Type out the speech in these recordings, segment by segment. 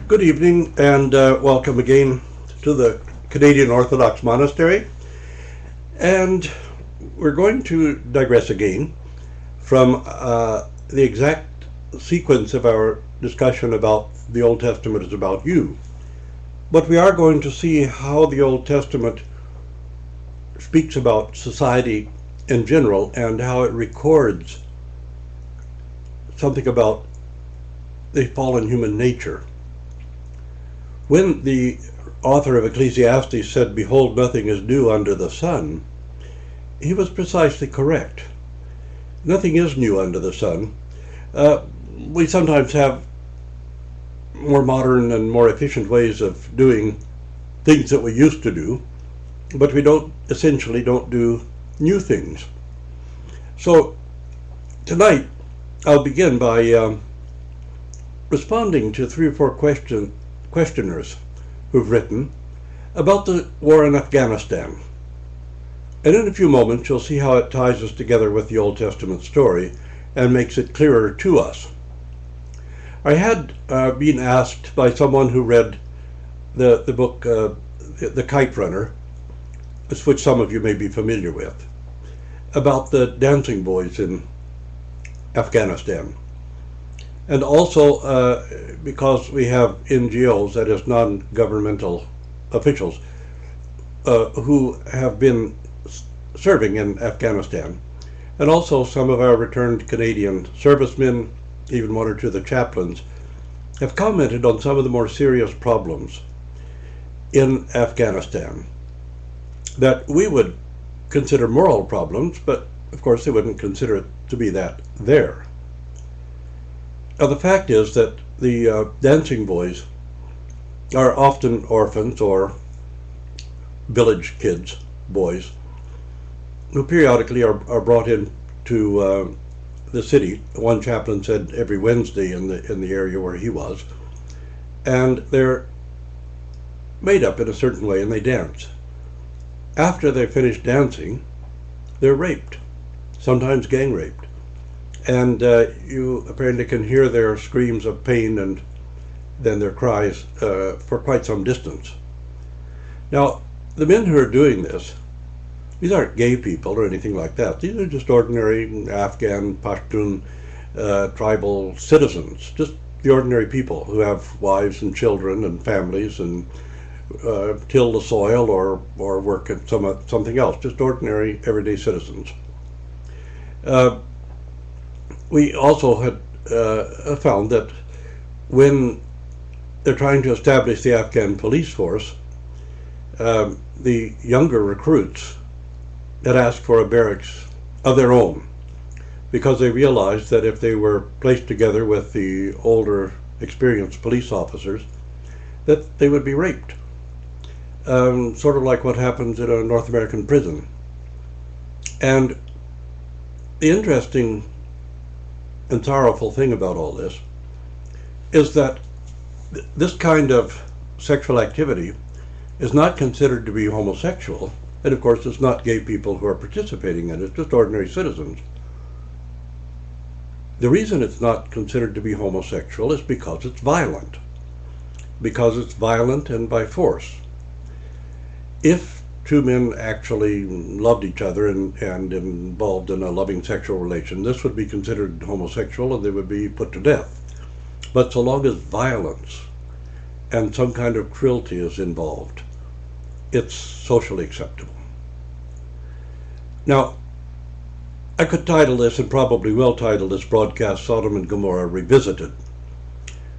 Good evening and welcome again to the Canadian Orthodox Monastery. And we're going to digress again from the exact sequence of our discussion about the Old Testament is about you. But we are going to see how the Old Testament speaks about society in general and how it records something about the fallen human nature. When the author of Ecclesiastes said, "Behold, nothing is new under the sun," he was precisely correct. Nothing is new under the sun. We sometimes have more modern and more efficient ways of doing things that we used to do, but we essentially don't do new things. So tonight I'll begin by responding to 3 or 4 questioners who've written about the war in Afghanistan. And in a few moments you'll see how it ties us together with the Old Testament story and makes it clearer to us. I had been asked by someone who read the book The Kite Runner, which some of you may be familiar with, about the dancing boys in Afghanistan. And also because we have NGOs, that is non-governmental officials, who have been serving in Afghanistan. And also some of our returned Canadian servicemen, even 1 or 2 of the chaplains, have commented on some of the more serious problems in Afghanistan that we would consider moral problems, but of course they wouldn't consider it to be that there. Now the fact is that the dancing boys are often orphans or village kids, boys, who periodically are brought into the city. One chaplain said every Wednesday in the area where he was, and they're made up in a certain way and they dance. After they finish dancing, they're raped, sometimes gang raped. And you apparently can hear their screams of pain and then their cries for quite some distance. Now, the men who are doing this, these aren't gay people or anything like that. These are just ordinary Afghan, Pashtun, tribal citizens, just the ordinary people who have wives and children and families and till the soil or work at something else, just ordinary, everyday citizens. We also had found that when they're trying to establish the Afghan police force, the younger recruits had asked for a barracks of their own because they realized that if they were placed together with the older, experienced police officers, that they would be raped. Sort of like what happens in a North American prison. And the interesting and sorrowful thing about all this is that this kind of sexual activity is not considered to be homosexual, and of course it's not gay people who are participating in it, it's just ordinary citizens. The reason it's not considered to be homosexual is because it's violent. Because it's violent and by force. If 2 men actually loved each other and involved in a loving sexual relation, this would be considered homosexual and they would be put to death. But so long as violence and some kind of cruelty is involved, it's socially acceptable. Now, I could title this, and probably will title this broadcast, Sodom and Gomorrah Revisited,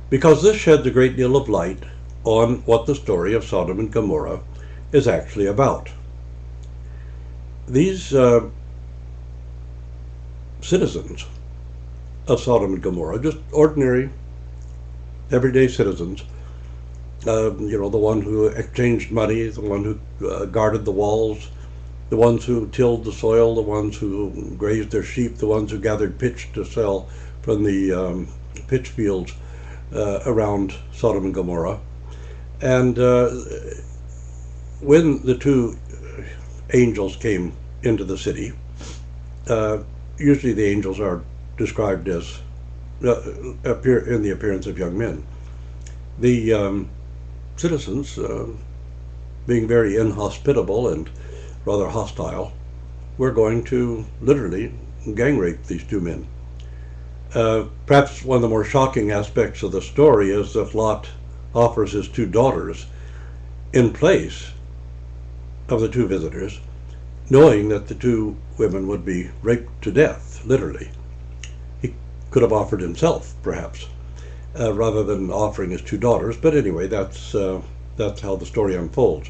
because this sheds a great deal of light on what the story of Sodom and Gomorrah is actually about. These citizens of Sodom and Gomorrah, just ordinary, everyday citizens, the one who exchanged money, the one who guarded the walls, the ones who tilled the soil, the ones who grazed their sheep, the ones who gathered pitch to sell from the pitch fields around Sodom and Gomorrah. And when the 2 angels came into the city, usually the angels are described as appear in the appearance of young men. The citizens, being very inhospitable and rather hostile, were going to literally gang rape these two men. Perhaps one of the more shocking aspects of the story is that Lot offers his two daughters in place of the two visitors, knowing that the two women would be raped to death, literally. He could have offered himself, perhaps, rather than offering his two daughters. But anyway, that's how the story unfolds.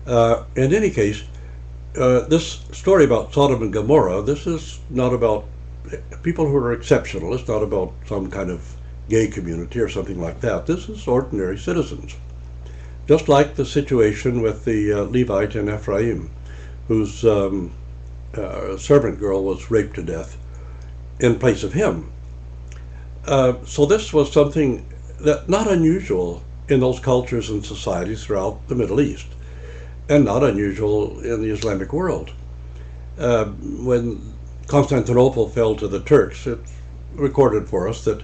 In any case, this story about Sodom and Gomorrah, this is not about people who are exceptional. It's not about some kind of gay community or something like that. This is ordinary citizens. Just like the situation with the Levite in Ephraim, whose servant girl was raped to death in place of him. So this was something that not unusual in those cultures and societies throughout the Middle East, and not unusual in the Islamic world. When Constantinople fell to the Turks, it's recorded for us that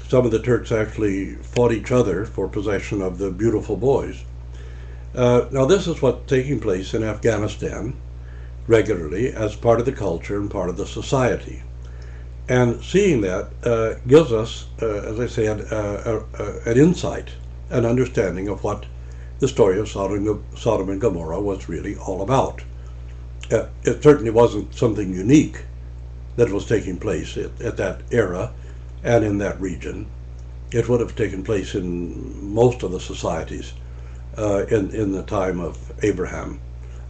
some of the Turks actually fought each other for possession of the beautiful boys. Now this is what's taking place in Afghanistan regularly as part of the culture and part of the society. And seeing that gives us, as I say, an insight, an understanding of what the story of Sodom and Gomorrah was really all about. It certainly wasn't something unique that was taking place at that era and in that region. It would have taken place in most of the societies in the time of Abraham,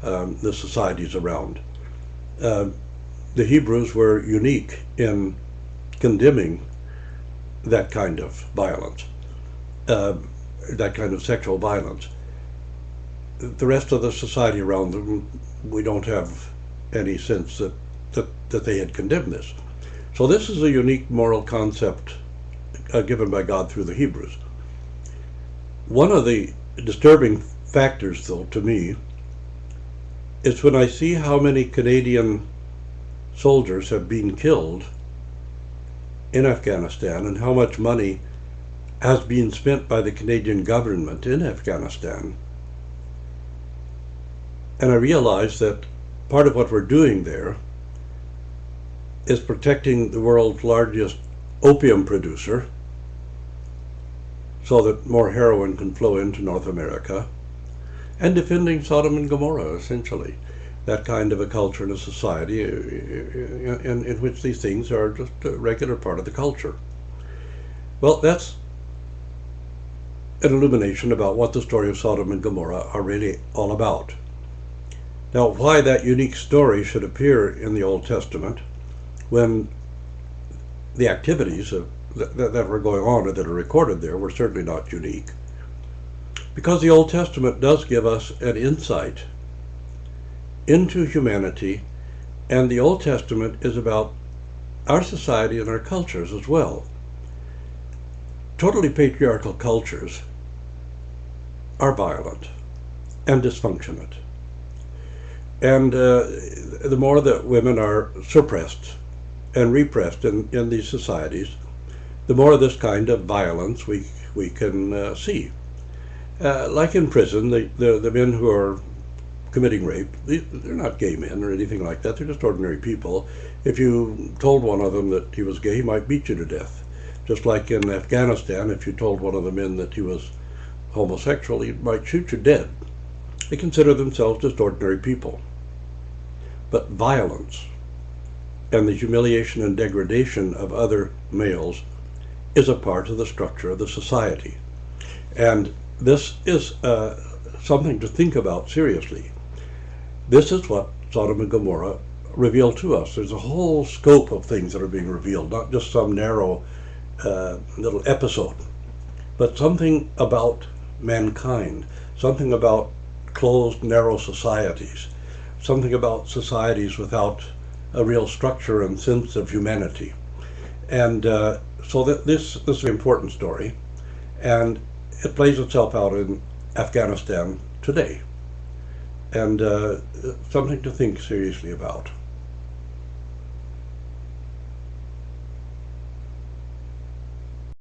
the societies around. The Hebrews were unique in condemning that kind of violence, that kind of sexual violence. The rest of the society around them, we don't have any sense that they had condemned this. So this is a unique moral concept given by God through the Hebrews. One of the disturbing factors, though, to me, is when I see how many Canadian soldiers have been killed in Afghanistan and how much money has been spent by the Canadian government in Afghanistan. And I realize that part of what we're doing there is protecting the world's largest opium producer so that more heroin can flow into North America, and defending Sodom and Gomorrah, essentially, that kind of a culture and a society in which these things are just a regular part of the culture. Well, that's an illumination about what the story of Sodom and Gomorrah are really all about. Now, why that unique story should appear in the Old Testament when the activities that were going on or that are recorded there were certainly not unique. Because the Old Testament does give us an insight into humanity, and the Old Testament is about our society and our cultures as well. Totally patriarchal cultures are violent and dysfunctionate. And the more that women are suppressed and repressed in these societies, the more of this kind of violence we can see. Like in prison, the men who are committing rape, they're not gay men or anything like that. They're just ordinary people. If you told one of them that he was gay, he might beat you to death. Just like in Afghanistan, if you told one of the men that he was homosexual, he might shoot you dead. They consider themselves just ordinary people. But violence and the humiliation and degradation of other males is a part of the structure of the society. And this is something to think about seriously. This is what Sodom and Gomorrah reveal to us. There's a whole scope of things that are being revealed, not just some narrow little episode, but something about mankind, something about closed, narrow societies, something about societies without a real structure and sense of humanity. And so this is an important story, and it plays itself out in Afghanistan today, and something to think seriously about.